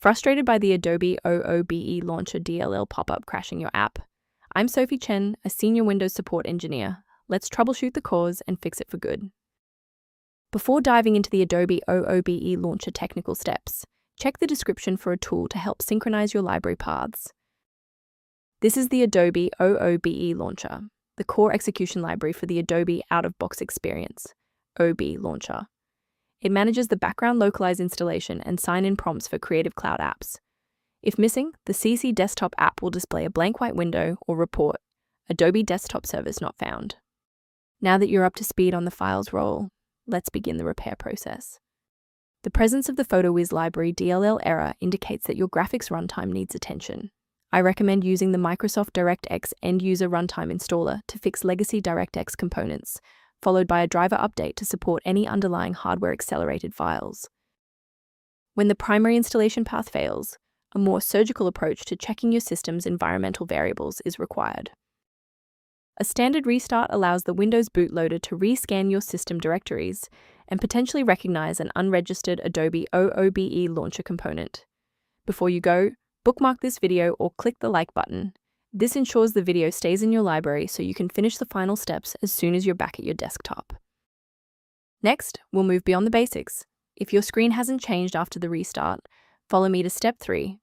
Frustrated by the Adobe OOBE Launcher DLL pop-up crashing your app? I'm Sophie Chen, a senior Windows support engineer. Let's troubleshoot the cause and fix it for good. Before diving into the Adobe OOBE Launcher technical steps, check the description for a tool to help synchronize your library paths. This is the Adobe OOBE Launcher, the core execution library for the Adobe out-of-box experience, OOBE Launcher. It manages the background localized installation and sign-in prompts for Creative Cloud apps. If missing, the CC Desktop app will display a blank white window or report, Adobe Desktop Service not found. Now that you're up to speed on the files role, let's begin the repair process. The presence of the PhotoWiz Library DLL error indicates that your graphics runtime needs attention. I recommend using the Microsoft DirectX End-User Runtime Installer to fix legacy DirectX components, followed by a driver update to support any underlying hardware-accelerated files. When the primary installation path fails, a more surgical approach to checking your system's environmental variables is required. A standard restart allows the Windows bootloader to rescan your system directories and potentially recognize an unregistered Adobe OOBE Launcher component. Before you go, bookmark this video or click the like button. This ensures the video stays in your library so you can finish the final steps as soon as you're back at your desktop. Next, we'll move beyond the basics. If your screen hasn't changed after the restart, follow me to step 3.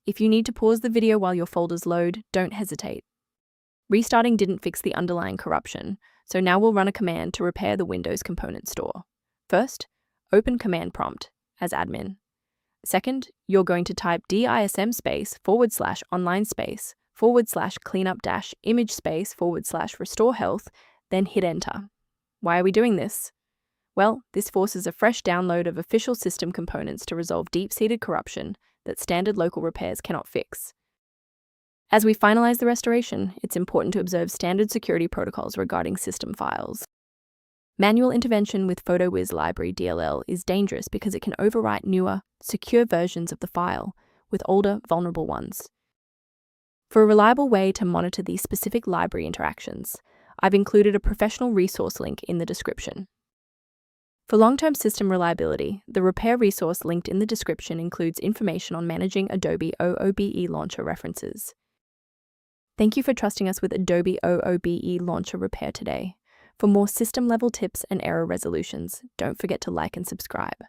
If you need to pause the video while your folders load, don't hesitate. Restarting didn't fix the underlying corruption, so now we'll run a command to repair the Windows component store. First, open command prompt as admin. Second, you're going to type dism /online /cleanup-image// restore health, then hit enter. Why are we doing this? Well, this forces a fresh download of official system components to resolve deep-seated corruption that standard local repairs cannot fix. As we finalize the restoration, it's important to observe standard security protocols regarding system files. Manual intervention with PhotoWiz Library DLL is dangerous because it can overwrite newer, secure versions of the file with older, vulnerable ones. For a reliable way to monitor these specific library interactions, I've included a professional resource link in the description. For long-term system reliability, the repair resource linked in the description includes information on managing Adobe OOBE Launcher references. Thank you for trusting us with Adobe OOBE Launcher repair today. For more system-level tips and error resolutions, don't forget to like and subscribe.